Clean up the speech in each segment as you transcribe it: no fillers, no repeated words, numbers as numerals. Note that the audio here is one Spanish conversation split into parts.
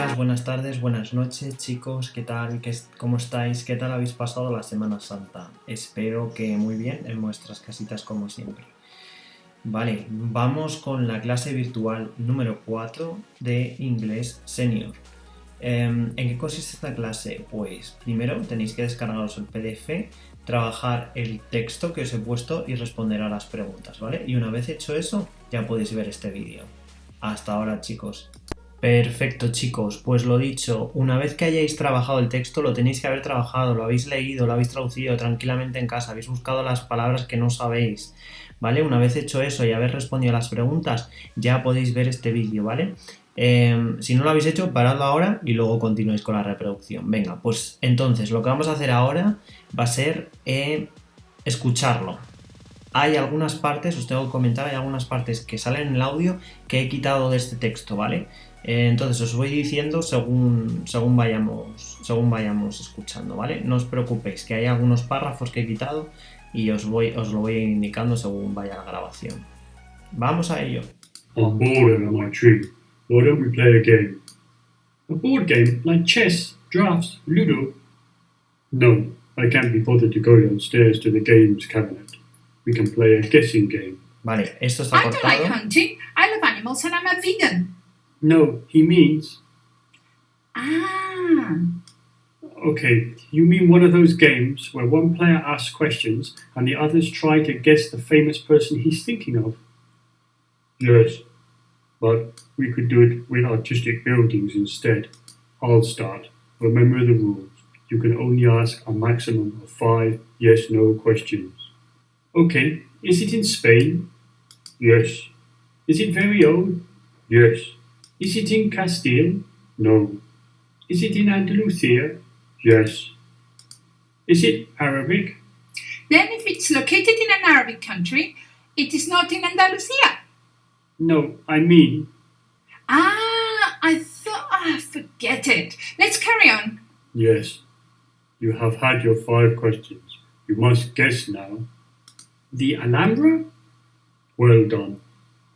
días, buenas tardes, buenas noches, chicos, ¿qué tal? ¿Cómo estáis? ¿Qué tal habéis pasado la Semana Santa? Espero que muy bien en vuestras casitas como siempre. Vale, vamos con la clase virtual número 4 de inglés senior. ¿En qué consiste esta clase? Pues primero tenéis que descargaros el PDF, trabajar el texto que os he puesto y responder a las preguntas, ¿vale? Y una vez hecho eso, ya podéis ver este vídeo. Hasta ahora, chicos. Perfecto, chicos, pues lo dicho, una vez que hayáis trabajado el texto, lo tenéis que haber trabajado, lo habéis leído, lo habéis traducido tranquilamente en casa, habéis buscado las palabras que no sabéis, ¿vale? Una vez hecho eso y haber respondido a las preguntas, ya podéis ver este vídeo, ¿vale? Si no lo habéis hecho, paradlo ahora y luego continuáis con la reproducción. Venga, pues entonces lo que vamos a hacer ahora va a ser escucharlo. Hay algunas partes, os tengo que comentar, hay algunas partes que salen en el audio que he quitado de este texto, ¿vale? Entonces os voy diciendo según vayamos escuchando, ¿vale? No os preocupéis, que hay algunos párrafos que he quitado y os lo voy indicando según vaya la grabación. Vamos a ello. I'm bored on my tree. Why don't we play a game? A board game like chess, drafts, Ludo? No, I can't be bothered to go downstairs to the games cabinet. We can play a guessing game. Vale, esto está cortado. I don't like hunting. I love animals and I'm a vegan. No, he means... Ah. Okay, you mean one of those games where one player asks questions and the others try to guess the famous person he's thinking of? Yes, but we could do it with artistic buildings instead. I'll start. Remember the rules. You can only ask a maximum of 5 yes-no questions. Okay, is it in Spain? Yes. Is it very old? Yes. Is it in Castile? No. Is it in Andalusia? Yes. Is it Arabic? Then if it's located in an Arabic country, it is not in Andalusia. No, I mean... Forget it. Let's carry on. Yes. You have had your 5 questions. You must guess now. The Alhambra? Well done.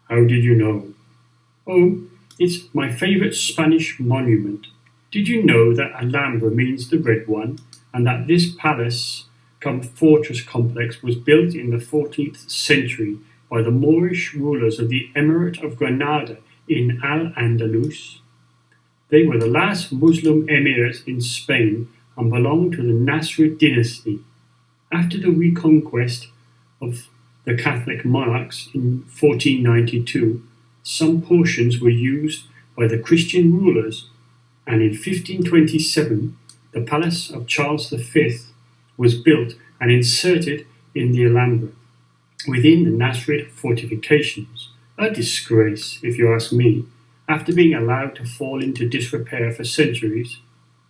How did you know? Oh, it's my favorite Spanish monument. Did you know that Alhambra means the red one, and that this palace cum fortress complex was built in the 14th century by the Moorish rulers of the Emirate of Granada in Al-Andalus? They were the last Muslim emirs in Spain and belonged to the Nasrid dynasty. After the reconquest of the Catholic monarchs in 1492, some portions were used by the Christian rulers, and in 1527 the palace of Charles V was built and inserted in the Alhambra, within the Nasrid fortifications. A disgrace, if you ask me. After being allowed to fall into disrepair for centuries,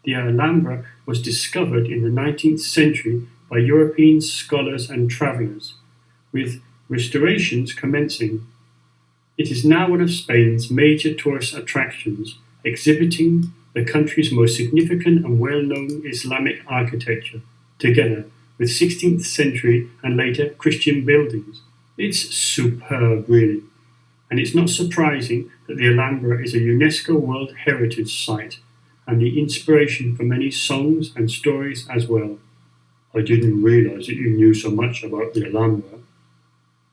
the Alhambra was discovered in the 19th century by European scholars and travellers, with restorations commencing. It is now one of Spain's major tourist attractions, exhibiting the country's most significant and well-known Islamic architecture, together with 16th century and later Christian buildings. It's superb, really. And it's not surprising that the Alhambra is a UNESCO World Heritage Site and the inspiration for many songs and stories as well. I didn't realise that you knew so much about the Alhambra.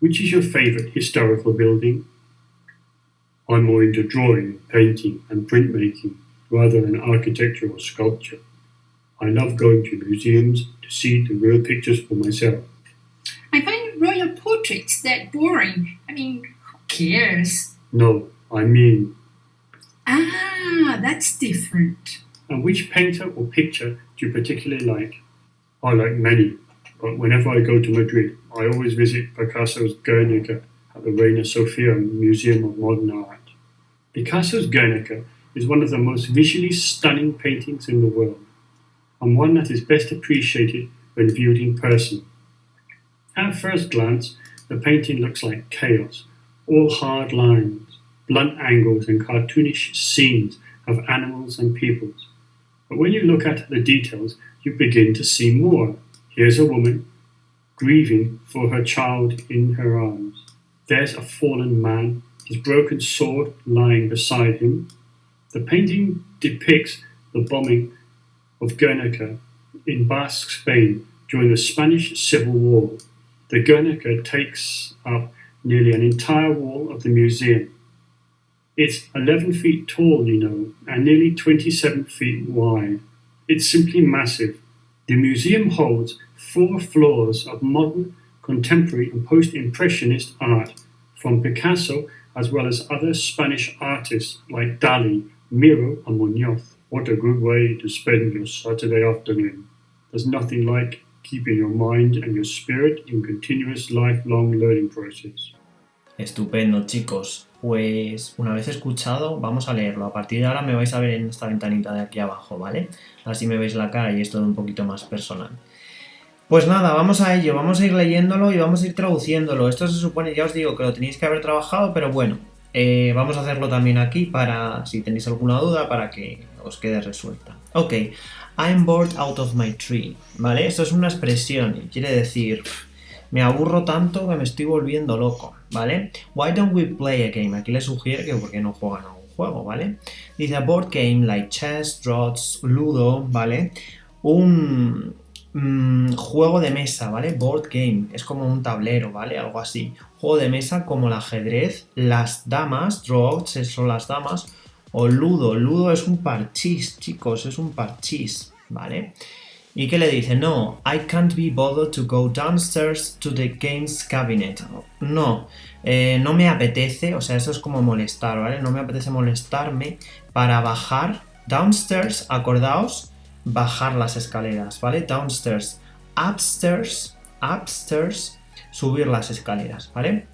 Which is your favourite historical building? I'm more into drawing, painting and printmaking rather than architecture or sculpture. I love going to museums to see the real pictures for myself. I find royal portraits that boring. I mean, who cares? No, I mean... That's different. And which painter or picture do you particularly like? I like many, but whenever I go to Madrid, I always visit Picasso's Guernica at the Reina Sofia Museum of Modern Art. Picasso's Guernica is one of the most visually stunning paintings in the world, and one that is best appreciated when viewed in person. At first glance, the painting looks like chaos, all hard lines, blunt angles and cartoonish scenes of animals and peoples. But when you look at the details, you begin to see more. Here's a woman grieving for her child in her arms. There's a fallen man, his broken sword lying beside him. The painting depicts the bombing of Guernica in Basque Spain during the Spanish Civil War. The Guernica takes up nearly an entire wall of the museum. It's 11 feet tall, and nearly 27 feet wide. It's simply massive. The museum holds 4 floors of modern, contemporary and post-impressionist art from Picasso as well as other Spanish artists like Dali, Miro and Muñoz. What a good way to spend your Saturday afternoon. There's nothing like keeping your mind and your spirit in continuous lifelong learning process. Estupendo, chicos. Pues una vez escuchado, vamos a leerlo. A partir de ahora me vais a ver en esta ventanita de aquí abajo, ¿vale? Así me veis la cara y es todo un poquito más personal. Pues nada, vamos a ello. Vamos a ir leyéndolo y vamos a ir traduciéndolo. Esto se supone, ya os digo, que lo tenéis que haber trabajado, pero bueno, vamos a hacerlo también aquí para, si tenéis alguna duda, para que os quede resuelta. Ok, I'm bored out of my tree, ¿vale? Esto es una expresión y quiere decir... Me aburro tanto que me estoy volviendo loco, ¿vale? Why don't we play a game? Aquí le sugiere que por qué no juegan a un juego, ¿vale? Dice a board game like chess, draughts, ludo, ¿vale? Un juego de mesa, ¿vale? Board game, es como un tablero, ¿vale? Algo así. Juego de mesa como el ajedrez, las damas, draughts son las damas, o ludo. Ludo es un parchís, chicos, es un parchís, ¿vale? ¿Y qué le dice? No, I can't be bothered to go downstairs to the games cabinet. No, no me apetece, o sea, eso es como molestar, ¿vale? No me apetece molestarme para bajar. Downstairs, acordaos, bajar las escaleras, ¿vale? Downstairs. Upstairs, subir las escaleras, ¿vale?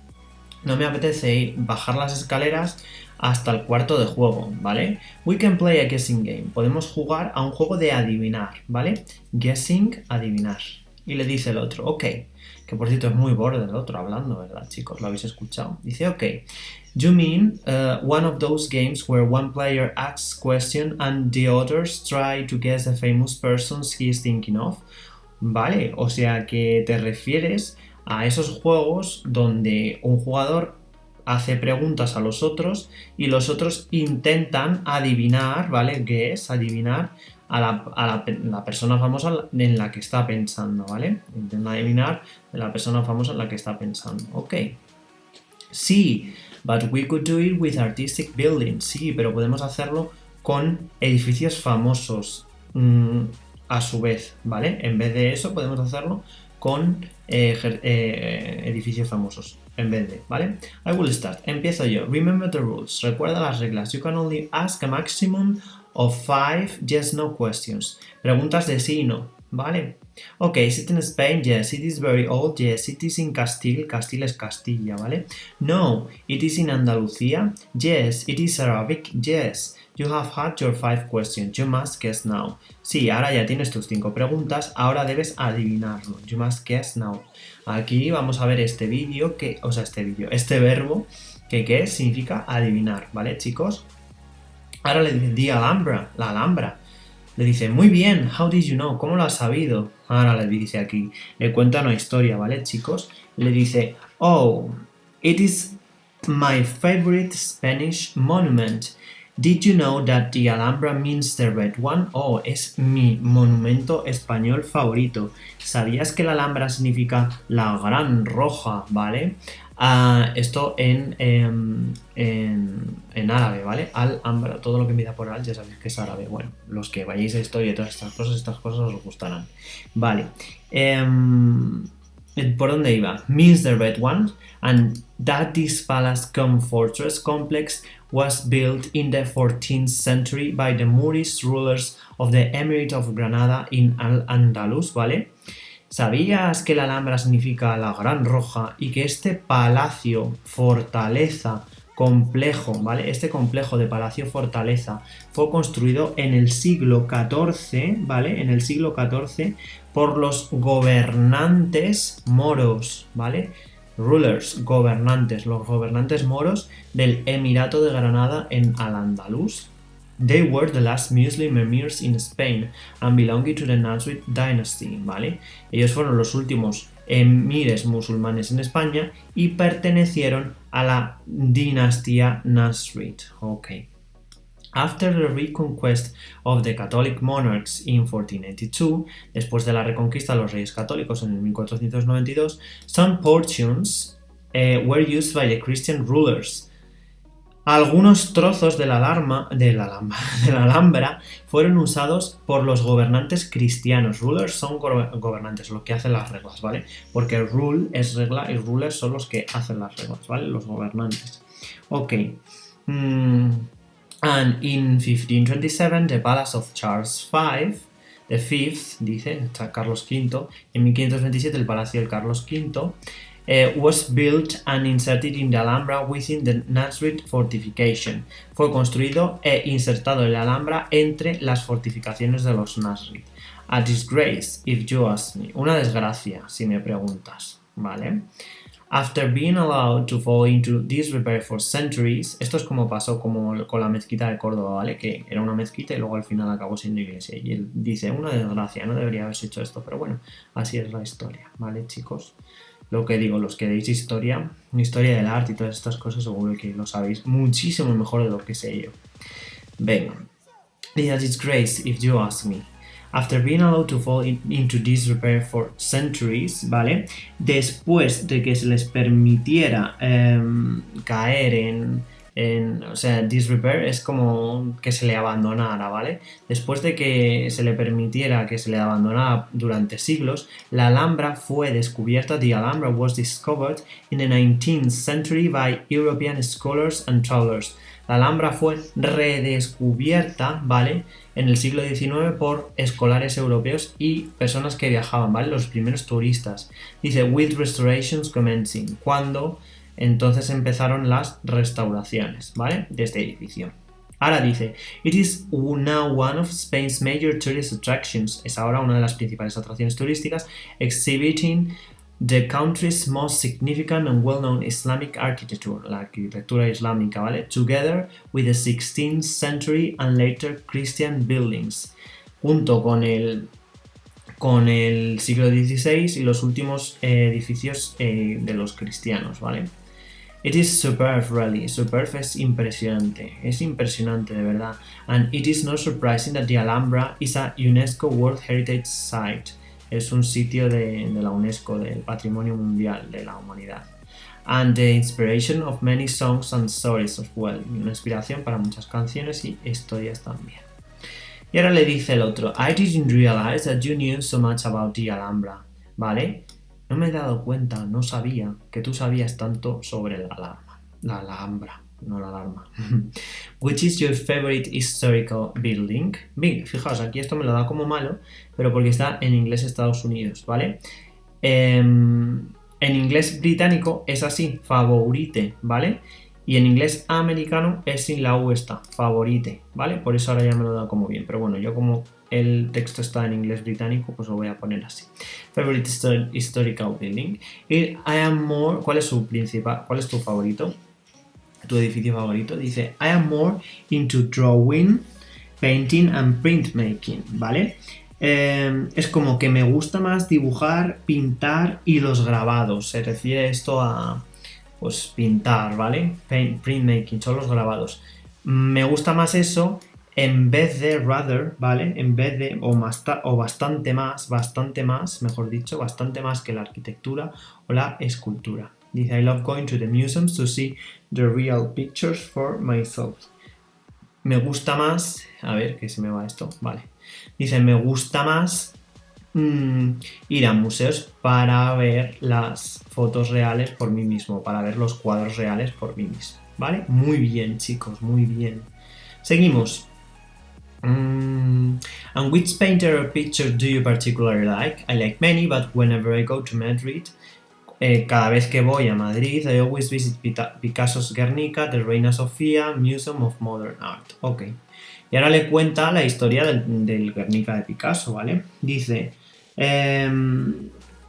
No me apetece bajar las escaleras hasta el cuarto de juego, ¿vale? We can play a guessing game. Podemos jugar a un juego de adivinar, ¿vale? Guessing, adivinar. Y le dice el otro, ok. Que por cierto es muy borde el otro hablando, ¿verdad, chicos? ¿Lo habéis escuchado? Dice, ok. You mean one of those games where one player asks question and the others try to guess the famous persons he is thinking of? Vale, o sea que te refieres a esos juegos donde un jugador hace preguntas a los otros y los otros intentan adivinar, ¿vale? Guess, adivinar a la persona famosa en la que está pensando, ¿vale? Intentan adivinar a la persona famosa en la que está pensando. Ok. Sí, but we could do it with artistic buildings. Sí, pero podemos hacerlo con edificios famosos a su vez, ¿vale? En vez de eso podemos hacerlo con edificios famosos. En vez de, ¿vale? I will start. Empiezo yo. Remember the rules. Recuerda las reglas. You can only ask a maximum of 5 yes-no questions. Preguntas de sí y no, ¿vale? Ok, is it in Spain? Yes. It is very old? Yes. It is in Castile? Castile es Castilla, ¿vale? No. It is in Andalucía? Yes. It is Arabic? Yes. You have had your 5 questions. You must guess now. Sí, ahora ya tienes tus 5 preguntas. Ahora debes adivinarlo. You must guess now. Aquí vamos a ver este verbo que significa adivinar, ¿vale, chicos? Ahora le dice the Alhambra, la Alhambra. Le dice, muy bien, how did you know? ¿Cómo lo has sabido? Ahora le dice aquí, le cuenta una historia, ¿vale, chicos? Le dice, oh, it is my favorite Spanish monument. Did you know that the Alhambra means the red one? Oh, es mi monumento español favorito. ¿Sabías que la Alhambra significa la gran roja, ¿vale? Esto en árabe, ¿vale? Alhambra, todo lo que empieza por al ya sabéis que es árabe. Bueno, los que vayáis a historia y todas estas cosas os gustarán. Vale. ¿Por dónde iba? Means the red one, and that this palace cum fortress complex was built in the 14th century by the Moorish rulers of the Emirate of Granada in Al-Andalus, ¿vale? ¿Sabías que la Alhambra significa la Gran Roja y que este palacio, fortaleza, complejo, ¿vale? Este complejo de palacio-fortaleza fue construido en el siglo XIV, ¿vale? En el siglo XIV por los gobernantes moros, ¿vale? Rulers, gobernantes, los gobernantes moros del Emirato de Granada en Al-Andalus. They were the last Muslim emirs in Spain and belonging to the Nasrid dynasty, ¿vale? Ellos fueron los últimos emires musulmanes en España y pertenecieron a la dinastía Nasrid. Ok. After the reconquest of the Catholic monarchs in 1492, después de la reconquista de los reyes católicos en 1492, some portions were used by the Christian rulers. Algunos trozos de la Alhambra fueron usados por los gobernantes cristianos. Rulers son gobernantes, los que hacen las reglas, ¿vale? Porque rule es regla y rulers son los que hacen las reglas, ¿vale? Los gobernantes. Ok. And in 1527, the palace of Charles V, dice Carlos V, en 1527 el palacio de Carlos V, was built and inserted in the Alhambra within the Nazareth fortification. Fue construido e insertado en la Alhambra entre las fortificaciones de los Nazareth. A disgrace, if you ask me. Una desgracia, si me preguntas, ¿vale? After being allowed to fall into disrepair for centuries, esto es como pasó como con la mezquita de Córdoba, ¿vale? Que era una mezquita y luego al final acabó siendo iglesia. Y él dice, una desgracia, no debería haberse hecho esto, pero bueno, así es la historia, ¿vale, chicos? Lo que digo, los que deis historia del arte y todas estas cosas, seguro que lo sabéis muchísimo mejor de lo que sé yo. Venga. A disgrace, if you ask me. After being allowed to fall into disrepair for centuries, ¿vale? Después de que se les permitiera caer o sea, disrepair es como que se le abandonara, ¿vale? Después de que se le permitiera que se le abandonara durante siglos, la Alhambra fue descubierta. The Alhambra was discovered in the 19th century by European scholars and travelers. La Alhambra fue redescubierta, ¿vale? En el siglo XIX por escolares europeos y personas que viajaban, ¿vale? Los primeros turistas. Dice, with restorations commencing, cuando entonces empezaron las restauraciones, ¿vale? De este edificio. Ahora dice, it is now one of Spain's major tourist attractions. Es ahora una de las principales atracciones turísticas, exhibiting the country's most significant and well-known Islamic architecture, la arquitectura islámica, ¿vale? Together with the 16th century and later Christian buildings. Junto con el siglo XVI y los últimos edificios de los cristianos, ¿vale? It is superb, really. Superb es impresionante de verdad. And it is not surprising that the Alhambra is a UNESCO World Heritage Site. Es un sitio de la UNESCO, del Patrimonio Mundial de la Humanidad. And the inspiration of many songs and stories as well. Una inspiración para muchas canciones y historias también. Y ahora le dice el otro, I didn't realize that you knew so much about the Alhambra. ¿Vale? No me he dado cuenta, no sabía que tú sabías tanto sobre la Alhambra, no la alarma. Which is your favorite historical building? Bien, fijaos, aquí esto me lo da como malo, pero porque está en inglés Estados Unidos, ¿vale? En inglés británico es así, favorite, ¿vale? Y en inglés americano es sin la U esta, favorite, ¿vale? Por eso ahora ya me lo da como bien, pero bueno, yo como el texto está en inglés británico, pues lo voy a poner así. Favorite historical building. I am more, ¿cuál es tu favorito? Tu edificio favorito. Dice, I am more into drawing, painting and printmaking, ¿vale? Es como que me gusta más dibujar, pintar y los grabados. Se refiere esto a, pues, pintar, ¿vale? Printmaking, son los grabados. Me gusta más eso en vez de rather, ¿vale? En vez de, o bastante más, mejor dicho, bastante más que la arquitectura o la escultura. Dice, I love going to the museums to see the real pictures for myself. Me gusta más, a ver, que se me va esto, vale. Dice, me gusta más ir a museos para ver las fotos reales por mí mismo, para ver los cuadros reales por mí mismo, ¿vale? Muy bien, chicos, muy bien. Seguimos. And which painter or picture do you particularly like? I like many, but whenever I go to Madrid, cada vez que voy a Madrid, I always visit Picasso's Guernica, the Reina Sofía Museum of Modern Art. Ok. Y ahora le cuenta la historia del Guernica de Picasso, ¿vale? Dice,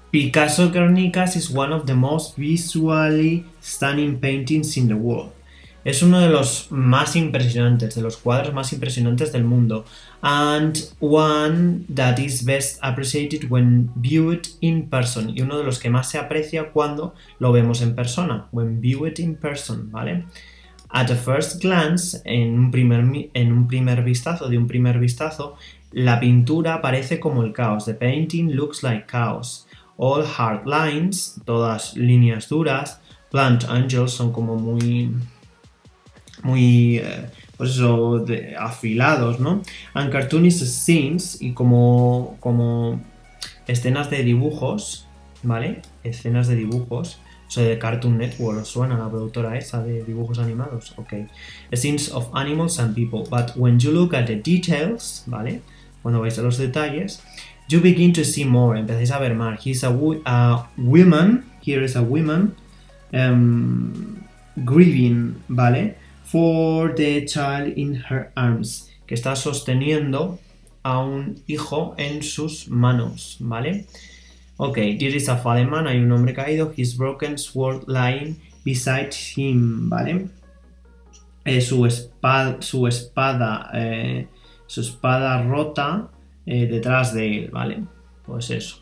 Picasso Guernica is one of the most visually stunning paintings in the world. Es uno de los más impresionantes, de los cuadros más impresionantes del mundo. And one that is best appreciated when viewed in person. Y uno de los que más se aprecia cuando lo vemos en persona. When viewed in person, ¿vale? At a first glance, en un primer vistazo, la pintura parece como el caos. The painting looks like chaos. All hard lines, todas líneas duras. Blunt angles son como muy pues eso, afilados, ¿no? And cartoonish scenes, y como escenas de dibujos, ¿vale? Escenas de dibujos. O sea, de Cartoon Network, ¿os suena la productora esa de dibujos animados? Ok. Scenes of animals and people. But when you look at the details, ¿vale? Cuando vais a los detalles, you begin to see more. Empezáis a ver más. Here's a woman. Here is a woman grieving, ¿vale? For the child in her arms. Que está sosteniendo a un hijo en sus manos, ¿vale? Ok, there is a fallen man, hay un hombre caído, his broken sword lying beside him, ¿vale? Su espada rota detrás de él, ¿vale? Pues eso.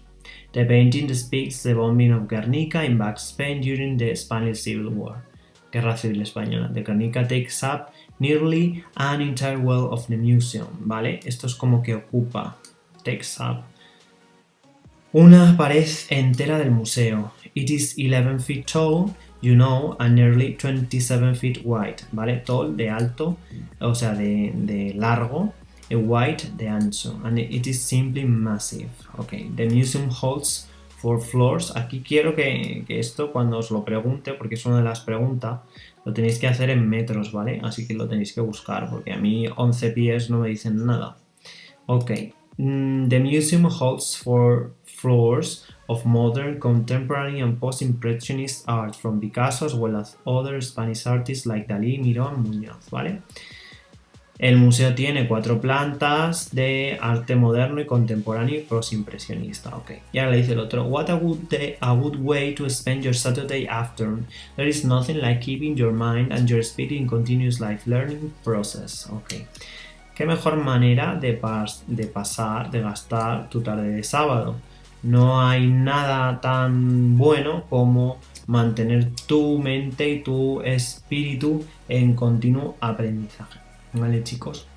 The painting depicts the bombing of Guernica in Basque Spain during the Spanish Civil War. Guerra Civil Española. The Guernica takes up nearly an entire wall of the museum, ¿vale? Esto es como que ocupa, takes up, una pared entera del museo. It is 11 feet tall, you know, and nearly 27 feet wide, ¿vale? Tall de alto, o sea, de largo, wide de ancho, and it is simply massive. Ok, the museum holds 4 floors. Aquí quiero que esto, cuando os lo pregunte, porque es una de las preguntas, lo tenéis que hacer en metros, ¿vale? Así que lo tenéis que buscar, porque a mí 11 pies no me dicen nada. Ok. The museum holds 4 floors of modern, contemporary and post-impressionist art from Picasso as well as other Spanish artists like Dalí, Miró y Muñoz, ¿vale? El museo tiene 4 plantas de arte moderno y contemporáneo y post-impresionista. Ok. Y ahora le dice el otro. What a good way to spend your Saturday afternoon. There is nothing like keeping your mind and your spirit in continuous life learning process. Ok. ¿Qué mejor manera de gastar tu tarde de sábado? No hay nada tan bueno como mantener tu mente y tu espíritu en continuo aprendizaje. ¿Vale, chicos?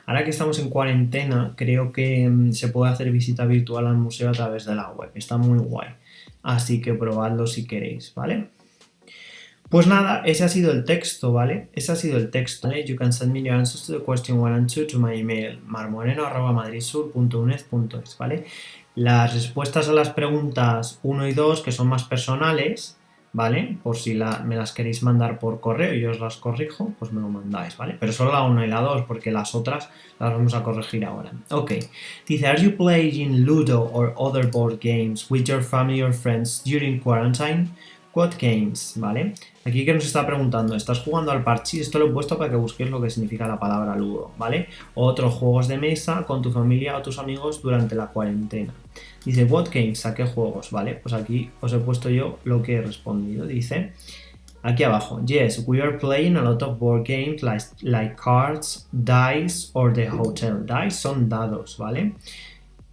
Ahora que estamos en cuarentena, creo que se puede hacer visita virtual al museo a través de la web. Está muy guay. Así que probadlo si queréis, ¿vale? Pues nada, ese ha sido el texto, ¿vale? Ese ha sido el texto, ¿vale? You can send me your answers to the question 1 and 2 to my email marmoreno@madridsur.uned.es, ¿vale? Las respuestas a las preguntas 1 y 2, que son más personales, ¿vale? Por si me las queréis mandar por correo y yo os las corrijo, pues me lo mandáis, ¿vale? Pero solo la 1 y la 2, porque las otras las vamos a corregir ahora. Ok. Dice, are you playing Ludo or other board games with your family or friends during quarantine? What games, ¿vale? Aquí que nos está preguntando, ¿estás jugando al parchís? Esto lo he puesto para que busquéis lo que significa la palabra ludo, ¿vale? Otros juegos de mesa con tu familia o tus amigos durante la cuarentena. Dice, what games? ¿A qué juegos? ¿Vale? Pues aquí os he puesto yo lo que he respondido. Dice, aquí abajo, yes, we are playing a lot of board games like cards, dice or the hotel. Dice son dados, ¿vale?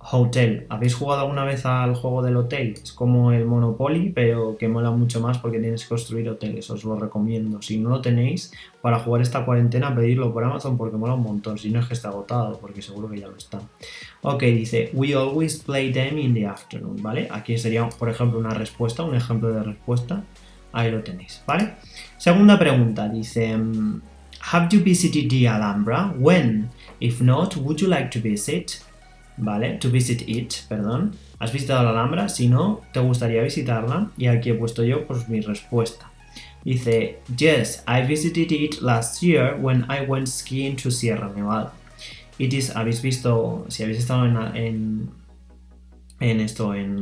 Hotel. ¿Habéis jugado alguna vez al juego del hotel? Es como el Monopoly, pero que mola mucho más porque tienes que construir hoteles. Os lo recomiendo. Si no lo tenéis, para jugar esta cuarentena, pedirlo por Amazon porque mola un montón. Si no es que está agotado, porque seguro que ya lo está. Ok, dice, we always play them in the afternoon, ¿vale? Aquí sería, por ejemplo, una respuesta, un ejemplo de respuesta. Ahí lo tenéis, ¿vale? Segunda pregunta, dice, have you visited the Alhambra? When? If not, would you like to visit? ¿Vale? To visit it, perdón. ¿Has visitado la Alhambra? Si no, ¿te gustaría visitarla? Y aquí he puesto yo pues mi respuesta. Dice, yes, I visited it last year when I went skiing to Sierra Nevada. It is, habéis visto, si habéis estado en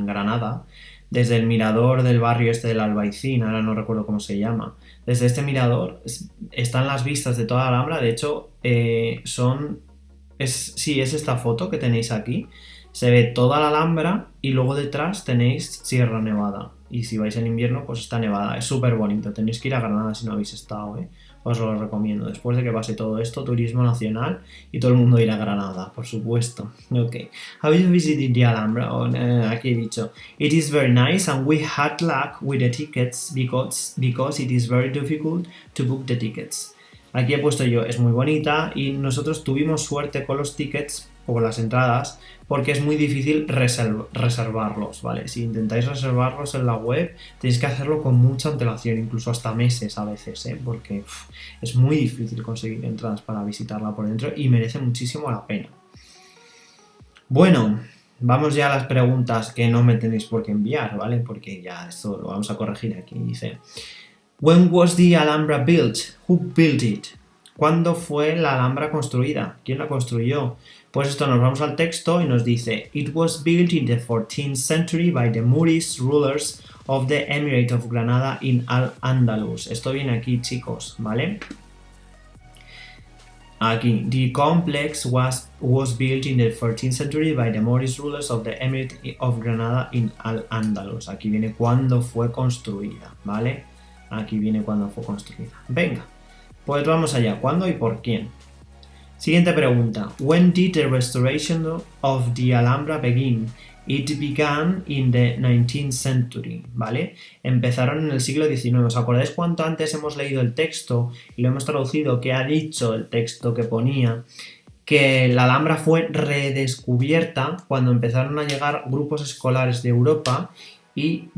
Granada, desde el mirador del barrio este del Albaicín, ahora no recuerdo cómo se llama, desde este mirador están las vistas de toda la Alhambra. De hecho, es esta foto que tenéis aquí. Se ve toda la Alhambra y luego detrás tenéis Sierra Nevada. Y si vais en invierno, pues está nevada. Es súper bonito. Tenéis que ir a Granada si no habéis estado, ¿eh? os lo recomiendo. Después de que pase todo esto, turismo nacional y todo el mundo irá a Granada, por supuesto. Ok. Have you visited the Alhambra? Aquí he dicho, it is very nice and we had luck with the tickets because it is very difficult to book the tickets. Aquí he puesto yo, es muy bonita y nosotros tuvimos suerte con los tickets o con las entradas porque es muy difícil reservarlos, ¿vale? Si intentáis reservarlos en la web tenéis que hacerlo con mucha antelación, incluso hasta meses a veces, ¿eh? Porque es muy difícil conseguir entradas para visitarla por dentro y merece muchísimo la pena. Bueno, vamos ya a las preguntas que no me tenéis por qué enviar, ¿vale? Porque ya esto lo vamos a corregir aquí. Dice, when was the Alhambra built? Who built it? ¿Cuándo fue la Alhambra construida? ¿Quién la construyó? Pues esto nos vamos al texto y nos dice, it was built in the 14th century by the Moorish rulers of the Emirate of Granada in Al-Andalus. Esto viene aquí, chicos, ¿vale? Aquí, the complex was built in the 14th century by the Moorish rulers of the Emirate of Granada in Al-Andalus. Aquí viene cuándo fue construida, ¿vale? Aquí viene cuándo fue construida. Venga, pues vamos allá. ¿Cuándo y por quién? Siguiente pregunta. When did the restoration of the Alhambra begin? It began in the 19th century, ¿vale? Empezaron en el siglo XIX. ¿Os acordáis cuánto antes hemos leído el texto y lo hemos traducido? Que ha dicho el texto que ponía que la Alhambra fue redescubierta cuando empezaron a llegar grupos escolares de Europa y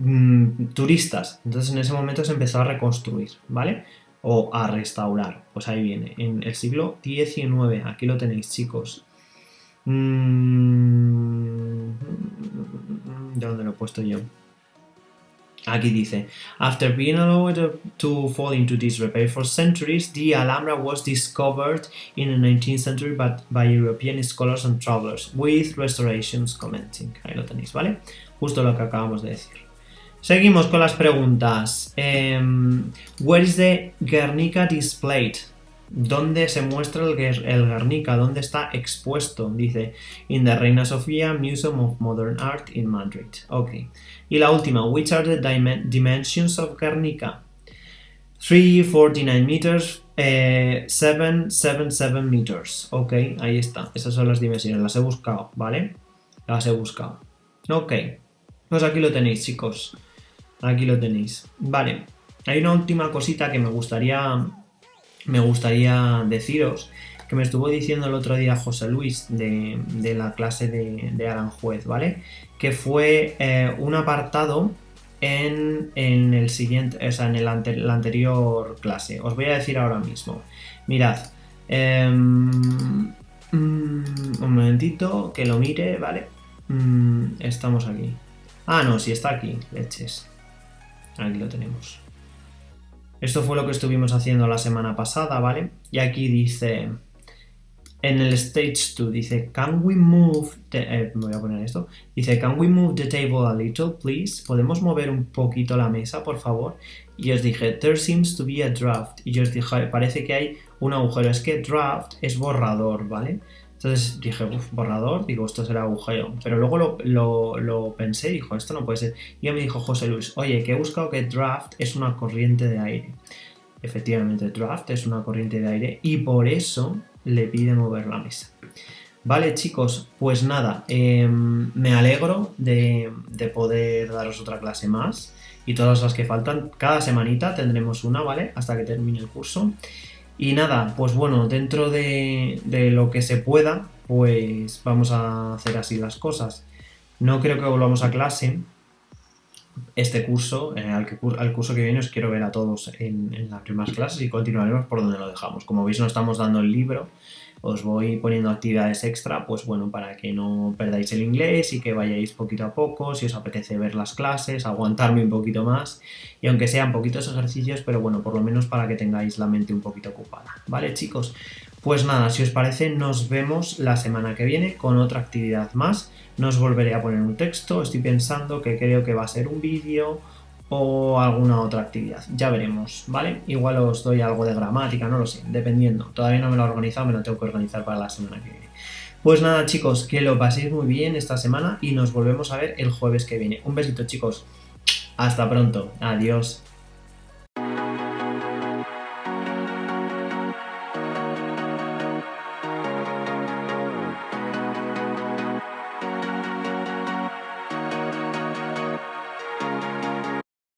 turistas. Entonces en ese momento se empezó a reconstruir, ¿vale? O a restaurar. Pues ahí viene, en el siglo XIX. Aquí lo tenéis, chicos. ¿De dónde lo he puesto yo? Aquí dice, after being allowed to fall into disrepair for centuries, the Alhambra was discovered in the 19th century by European scholars and travelers, with restorations commencing. Ahí lo tenéis, ¿vale? Justo lo que acabamos de decir. Seguimos con las preguntas. Where is the Guernica displayed? ¿Dónde se muestra el Guernica? ¿Dónde está expuesto? Dice, in the Reina Sofía Museum of Modern Art in Madrid. Ok. Y la última, which are the dimensions of Guernica? 349 meters, 777 meters. Ok, ahí está. Esas son las dimensiones. Las he buscado, ¿vale? Las he buscado. Ok. Pues aquí lo tenéis, chicos. Aquí lo tenéis. Vale. Hay una última cosita que me gustaría deciros, que me estuvo diciendo el otro día José Luis de la clase de Aranjuez, ¿vale? Que fue un apartado en el siguiente, o sea, en la anterior clase. Os voy a decir ahora mismo. Mirad. Un momentito, que lo mire, ¿vale? Estamos aquí. Ah, no, sí está aquí, leches. Aquí lo tenemos. Esto fue lo que estuvimos haciendo la semana pasada, ¿vale? Y aquí dice, en el Stage 2, dice, can we move me voy a poner esto. Dice, can we move the table a little, please? ¿Podemos mover un poquito la mesa, por favor? Y os dije, there seems to be a draft. Y yo os dije, parece que hay un agujero. Es que draft es borrador, ¿vale? Entonces dije, borrador, digo, esto será agujero. Pero luego lo pensé y dijo, esto no puede ser. Y ya me dijo José Luis, oye, que he buscado que draft es una corriente de aire. Efectivamente, draft es una corriente de aire y por eso le pide mover la mesa. Vale, chicos, pues nada, me alegro de poder daros otra clase más y todas las que faltan. Cada semanita tendremos una, ¿vale? Hasta que termine el curso. Y nada, pues bueno, dentro de lo que se pueda, pues vamos a hacer así las cosas. No creo que volvamos a clase este curso, al curso que viene os quiero ver a todos en las primeras clases y continuaremos por donde lo dejamos. Como veis no estamos dando el libro, os voy poniendo actividades extra, pues bueno, para que no perdáis el inglés y que vayáis poquito a poco, si os apetece ver las clases, aguantarme un poquito más y aunque sean poquitos ejercicios, pero bueno, por lo menos para que tengáis la mente un poquito ocupada. ¿Vale, chicos? Pues nada, si os parece, nos vemos la semana que viene con otra actividad más. No os volveré a poner un texto, estoy pensando que creo que va a ser un vídeo o alguna otra actividad, ya veremos, ¿vale? Igual os doy algo de gramática, no lo sé, dependiendo. Todavía no me lo he organizado, me lo tengo que organizar para la semana que viene. Pues nada, chicos, que lo paséis muy bien esta semana y nos volvemos a ver el jueves que viene. Un besito, chicos. Hasta pronto. Adiós.